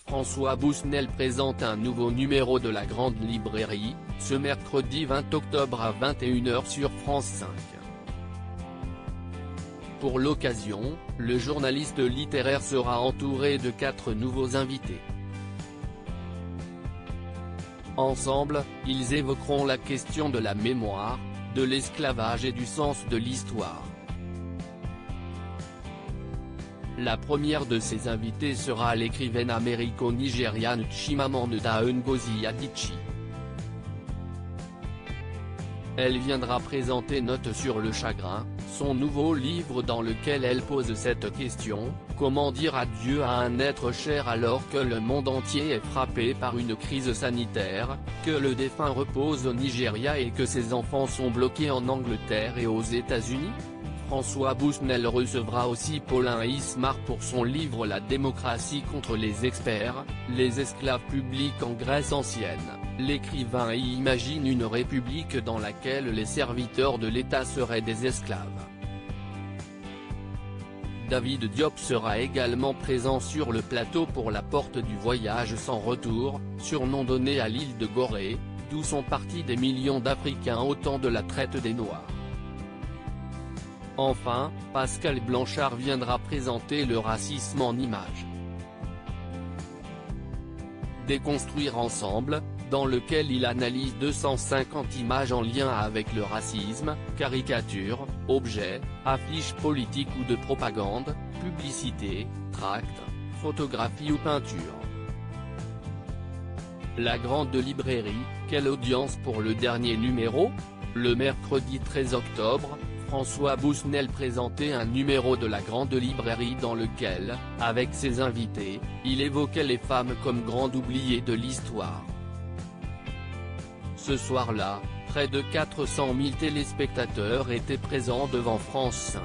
François Bousnel présente un nouveau numéro de la Grande Librairie, ce mercredi 20 octobre à 21 h sur France 5. Pour l'occasion, le journaliste littéraire sera entouré de 4 nouveaux invités. Ensemble, ils évoqueront la question de la mémoire, de l'esclavage et du sens de l'histoire. La première de ces invités sera l'écrivaine américo-nigériane Chimamanda Ngozi Adichie. Elle viendra présenter Notes sur le chagrin, son nouveau livre dans lequel elle pose cette question: comment dire adieu à un être cher alors que le monde entier est frappé par une crise sanitaire, que le défunt repose au Nigeria et que ses enfants sont bloqués en Angleterre et aux États-Unis? François Bousnel recevra aussi Paulin Ismar pour son livre La démocratie contre les experts, les esclaves publics en Grèce ancienne. L'écrivain y imagine une république dans laquelle les serviteurs de l'État seraient des esclaves. David Diop sera également présent sur le plateau pour La Porte du Voyage sans retour, surnom donné à l'île de Gorée, d'où sont partis des millions d'Africains au temps de la traite des Noirs. Enfin, Pascal Blanchard viendra présenter Le racisme en images. Déconstruire ensemble, dans lequel il analyse 250 images en lien avec le racisme, caricatures, objets, affiches politiques ou de propagande, publicités, tracts, photographies ou peintures. La Grande Librairie, quelle audience pour le dernier numéro? Le mercredi 13 octobre, François Bousnel présentait un numéro de la Grande Librairie dans lequel, avec ses invités, il évoquait les femmes comme grandes oubliées de l'histoire. Ce soir-là, près de 400 000 téléspectateurs étaient présents devant France 5.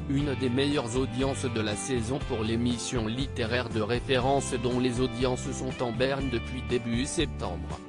Une des meilleures audiences de la saison pour l'émission littéraire de référence dont les audiences sont en berne depuis début septembre.